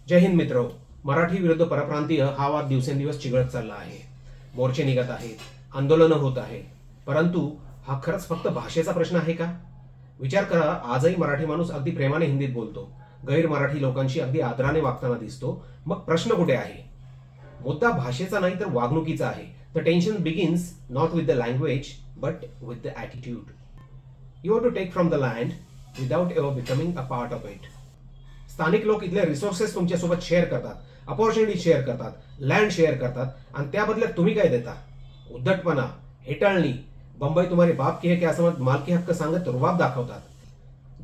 जय हिंद मित्र. मराठी विरुद्ध परप्रांतीय हा वाद दिवसेंदिवस चिघळत चालला आहे. मोर्चे निघत आहेत, आंदोलनं होत आहे. परंतु हा खरंच फक्त भाषेचा प्रश्न आहे का? विचार करा, आजही मराठी माणूस अगदी प्रेमाने हिंदीत बोलतो, गैर मराठी लोकांशी अगदी आदराने वागताना दिसतो. मग प्रश्न कुठे आहे? मुद्दा भाषेचा नाही तर वागणुकीचा आहे. The tension begins not with the language but with the attitude. You want to take from the land without ever becoming a part of it. स्थानिक लोक इथले रिसोर्सेस तुमच्यासोबत शेअर करतात, अपॉर्च्युनिटी शेअर करतात, लँड शेअर करतात आणि त्या बदल्यात तुम्ही काय देता? उद्धटपणा, हेटाळणी, बंबई तुम्हारे बाप की है की असं मालकी हक्क सांगत रुबाब दाखवतात.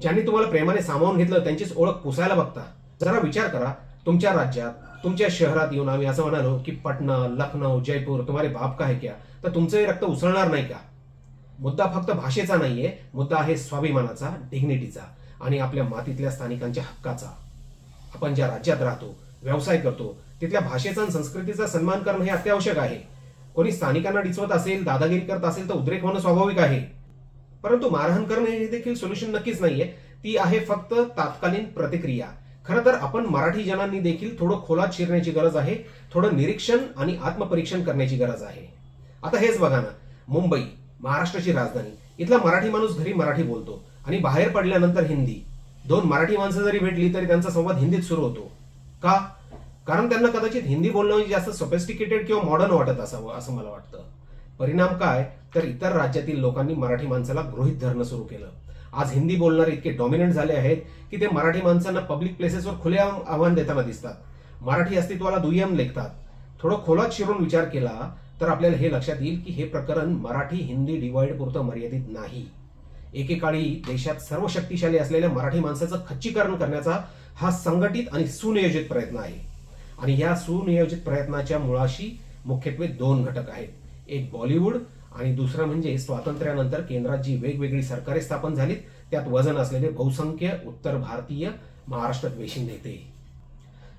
ज्यांनी तुम्हाला प्रेमाने सामावून घेतलं त्यांचीच ओळख पुसायला बघता. जरा विचार करा, तुमच्या राज्यात, तुमच्या शहरात येऊन आम्ही असं म्हणालो की पटना, लखनौ, जयपूर तुम्हारे बाप का है क्या, तर तुमचंही रक्त उसळणार नाही का? मुद्दा फक्त भाषेचा नाहीये, मुद्दा आहे स्वाभिमानाचा, डिग्निटीचा आणि आपल्या मातीतल्या स्थानिकांच्या हक्काचा. आपण ज्या राज्यात राहतो, व्यवसाय करतो, तिथल्या भाषेचा आणि संस्कृतीचा सन्मान करणं हे अत्यावश्यक आहे. कोणी स्थानिकांना डिचवत असेल, दादागिरी करत असेल तर उद्रेक होणं स्वाभाविक आहे. परंतु मारहाण करणे हे देखील सोल्युशन नक्कीच नाहीये. ती आहे फक्त तात्कालीन प्रतिक्रिया. खरं तर आपण मराठी जनांनी देखील थोडं खोलात शिरण्याची गरज आहे. थोडं निरीक्षण आणि आत्मपरीक्षण करण्याची गरज आहे. आता हेच बघा ना, मुंबई, महाराष्ट्राची राजधानी, इथला मराठी माणूस घरी मराठी बोलतो आणि बाहेर पडल्यानंतर हिंदी. दोन मराठी माणसं जरी भेटली तरी त्यांचा संवाद हिंदीत सुरू होतो. का? कारण त्यांना कदाचित हिंदी बोलणं जास्त सोफिस्टिकेटेड किंवा मॉडर्न वाटत असावं असं मला वाटतं. परिणाम काय? तर इतर राज्यातील लोकांनी मराठी माणसाला गृहीत धरणं सुरू केलं. आज हिंदी बोलणारे इतके डॉमिनंट झाले आहेत की ते मराठी माणसांना पब्लिक प्लेसेसवर खुलेआम आव्हान देताना दिसतात. मराठी अस्तित्वाला दुय्यम लेखतात. थोडं खोलात शिरून विचार केला तर आपल्याला हे लक्षात येईल की हे प्रकरण मराठी हिंदी डिवाइड पुरतं मर्यादित नाही. एकेकाळी देशात सर्व शक्तिशाली असलेल्या मराठी माणसाचं खच्चीकरण करण्याचा हा संघटित आणि सुनियोजित प्रयत्न आहे. आणि या सुनियोजित प्रयत्नाच्या मुळाशी मुख्यत्वे दोन घटक आहेत. एक बॉलिवूड आणि दुसरा म्हणजे स्वातंत्र्यानंतर केंद्रात जी वेगवेगळी सरकारे स्थापन झालीत त्यात वजन असलेले बहुसंख्य उत्तर भारतीय महाराष्ट्र द्वेषी नेते.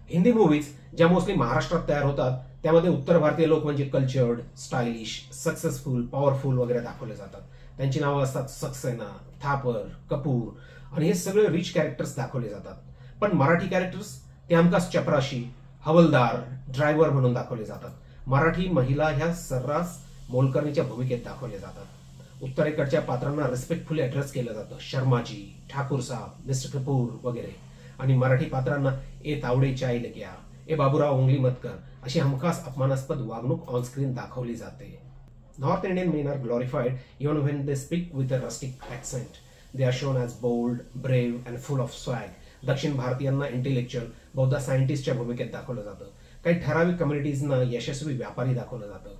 हिंदी मूव्हीज ज्या मोस्टली महाराष्ट्रात तयार होतात त्यामध्ये उत्तर भारतीय लोक म्हणजे कल्चर्ड, स्टायलिश, सक्सेसफुल, पॉवरफुल वगैरे दाखवले जातात. त्यांची नावं असतात सक्सेना, थापर, कपूर आणि हे सगळे रिच कॅरेक्टर्स दाखवले जातात. पण मराठी कॅरेक्टर्स ते हमखास चपराशी, हवलदार, ड्रायव्हर म्हणून दाखवले जातात. मराठी महिला ह्या सर्रास मोलकरणीच्या भूमिकेत दाखवले जातात. उत्तरेकडच्या पात्रांना रिस्पेक्टफुली ऍड्रेस केलं जातं, शर्माजी, ठाकूर साहब, मिस्टर कपूर वगैरे. आणि मराठी पात्रांना ए तावडे चाय लग्या, ए बाबूराव उंगली मत कर अशी हमखास अपमानास्पद वागणूक ऑन स्क्रीन दाखवली जाते. North Indian men are glorified even when they speak with a rustic accent. They are shown as bold, brave and full of swag. दक्षिण भारतीयांना इंटेलेक्च्युअल, बहुधा सायंटिस्टच्या भूमिकेत दाखवलं जातं. काही ठराविक कम्युनिटीजना यशस्वी व्यापारी दाखवलं जातं.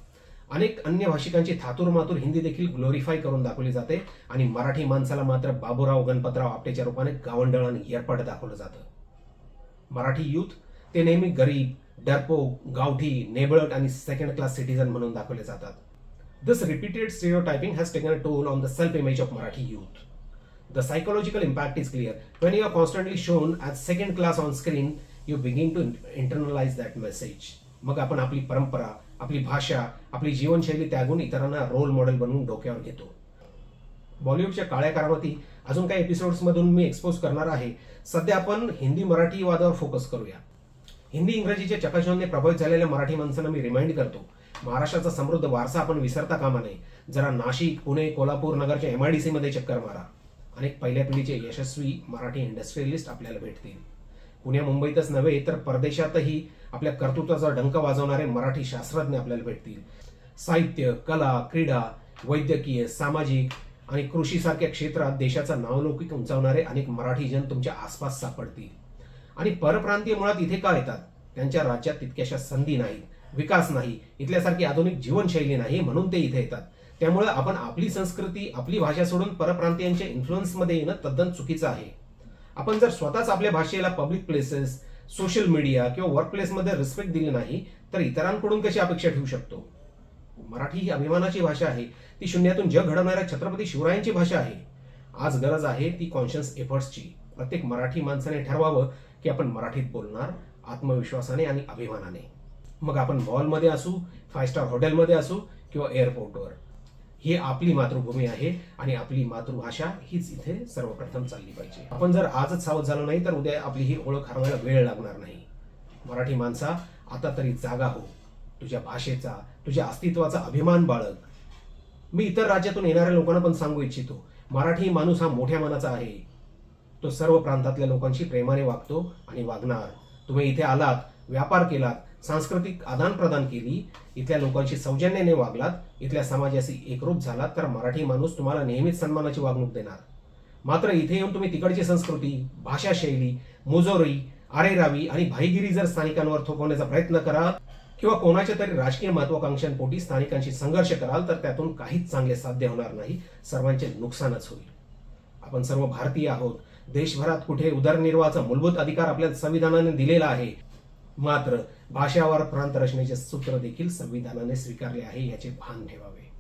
अनेक अन्य भाषिकांची थातूर मातूर हिंदी देखील ग्लोरिफाय करून दाखवली जाते आणि मराठी माणसाला मात्र बाबूराव गणपतराव आपटेच्या रूपाने गावंढळ आणि येरपट दाखवलं जातं. मराठी यूथ ते नेहमी गरीब, डरपोक, गावठी, नेबळट आणि सेकंड क्लास सिटीजन म्हणून दाखवले जातात. This repeated stereotyping has taken a toll on the self-image of Marathi youth. The psychological impact is clear. When you are constantly shown as second class on screen, you begin to internalize that message. मग आपण आपली परंपरा, आपली भाषा, आपली जीवनशैली त्यागून इतरांना role model बनवून डोक्यावर घेतो. बॉलिवूडच्या काळ्या करामती अजून काही एपिसोड्स मधून मी एक्सपोज करणार आहे. सध्या आपण हिंदी मराठी वादावर फोकस करूया. हिंदी इंग्रजीच्या चकाचौंधने प्रभावित झालेल्या मराठी माणसांना मी रिमाइंड करतो, महाराष्ट्राचा समृद्ध वारसा आपण विसरता कामा नये. जरा नाशिक, पुणे, कोल्हापूर नगरच्या MIDC मध्ये चक्कर मारा. अनेक पहिल्या पिढीचे यशस्वी मराठी इंडस्ट्रियलिस्ट आपल्याला भेटतील. पुण्या मुंबईतच नव्हे तर परदेशातही आपल्या कर्तृत्वाचा डंक वाजवणारे मराठी शास्त्रज्ञ आपल्याला भेटतील. साहित्य, कला, क्रीडा, वैद्यकीय, सामाजिक आणि कृषी सारख्या क्षेत्रात देशाचा नावलौकिक उंचावणारे अनेक मराठी जन तुमच्या आसपास सापडतील. आणि परप्रांतीय मुळात इथे का येतात? त्यांच्या राज्यात तितक्याशा संधी नाहीत, विकास नाही, इथल्यासारखी आधुनिक जीवनशैली नाही म्हणून ते इथे येतात. त्यामुळे आपण आपली संस्कृती, आपली भाषा सोडून परप्रांतीयांच्या इन्फ्लुएन्समध्ये येणं तद्दन चुकीचं आहे. आपण जर स्वतःच आपल्या भाषेला पब्लिक प्लेसेस, सोशल मीडिया किंवा वर्क प्लेसमध्ये रिस्पेक्ट दिली नाही तर इतरांकडून कशी अपेक्षा ठेवू शकतो? मराठी ही अभिमानाची भाषा आहे. ती शून्यातून जग घडवणाऱ्या छत्रपती शिवरायांची भाषा आहे. आज गरज आहे ती कॉन्शियस एफर्ट्सची. प्रत्येक मराठी माणसाने ठरवावं की आपण मराठीत बोलणार, आत्मविश्वासाने आणि अभिमानाने. मग आपण मॉलमध्ये असू, 5 स्टार हॉटेलमध्ये असू किंवा एअरपोर्टवर. ही आपली मातृभूमी आहे आणि आपली मातृभाषा हीच इथे सर्वप्रथम चालली पाहिजे. आपण जर आजच सावध झालो नाही तर उद्या आपली ही ओळख हरवायला वेळ लागणार नाही. मराठी माणसा, आता तरी जागा हो. तुझ्या भाषेचा, तुझ्या अस्तित्वाचा अभिमान बाळग. मी इतर राज्यातून येणाऱ्या लोकांना पण सांगू इच्छितो, मराठी माणूस हा मोठ्या मनाचा आहे. तो सर्व प्रांतातल्या लोकांशी प्रेमाने वागतो आणि वागणार. तुम्ही इथे आलात, व्यापार केलात, सांस्कृतिक आदान प्रदान केली, इथल्या लोकांशी सौजन्याने वागलात, इथल्या समाजाशी एकरूप झालात, तर मराठी माणूस तुम्हाला नेहमीच सन्मानाची वागणूक देणार. मात्र इथे येऊन तुम्ही तिकडची संस्कृती, भाषा शैली, मुजोरी, आरेरावी आणि भाईगिरी जर स्थानिकांवर थोपवण्याचा प्रयत्न कराल किंवा कोणाच्या तरी राजकीय महत्वाकांक्षांपोटी स्थानिकांशी संघर्ष कराल, तर त्यातून काहीच चांगले साध्य होणार नाही. सर्वांचे नुकसानच होईल. आपण सर्व भारतीय आहोत. देशभरात कुठे उदरनिर्वाहाचा मूलभूत अधिकार आपल्या संविधानाने दिलेला आहे. मात्र भाषावर प्रांत रचनेचे सूत्र देखील संविधानाने स्वीकारले आहे, याचे भान ठेवावे.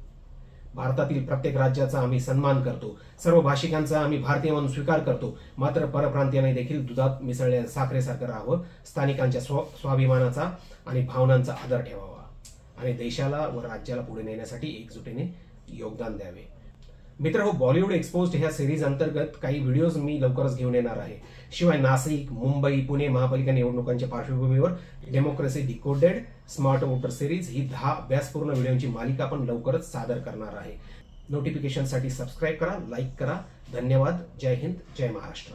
भारतातील प्रत्येक राज्याचा आम्ही सन्मान करतो. सर्व भाषिकांचा आम्ही भारतीय म्हणून स्वीकार करतो. मात्र परप्रांतीयांनी देखील दुधात मिसळलेल्या साखरेसारखं राहावं. स्थानिकांच्या स्वाभिमानाचा आणि भावनांचा आदर ठेवावा आणि देशाला व राज्याला पुढे नेण्यासाठी एकजुटीने योगदान द्यावे. मित्र, बॉलिवूड एक्सपोज्ड ह्या सिरीज अंतर्गत काही व्हिडिओज मी लवकरच घेऊन येणार आहे. शिवाय नाशिक, मुंबई, पुणे महापालिका निवडणुकांच्या पार्श्वभूमीवर democracy decoded smart voter series ही 10 अभ्यासपूर्ण व्हिडिओची मालिका पण लवकरच सादर करणार आहे. नोटिफिकेशनसाठी सबस्क्राईब करा, लाईक करा. धन्यवाद. जय हिंद, जय महाराष्ट्र.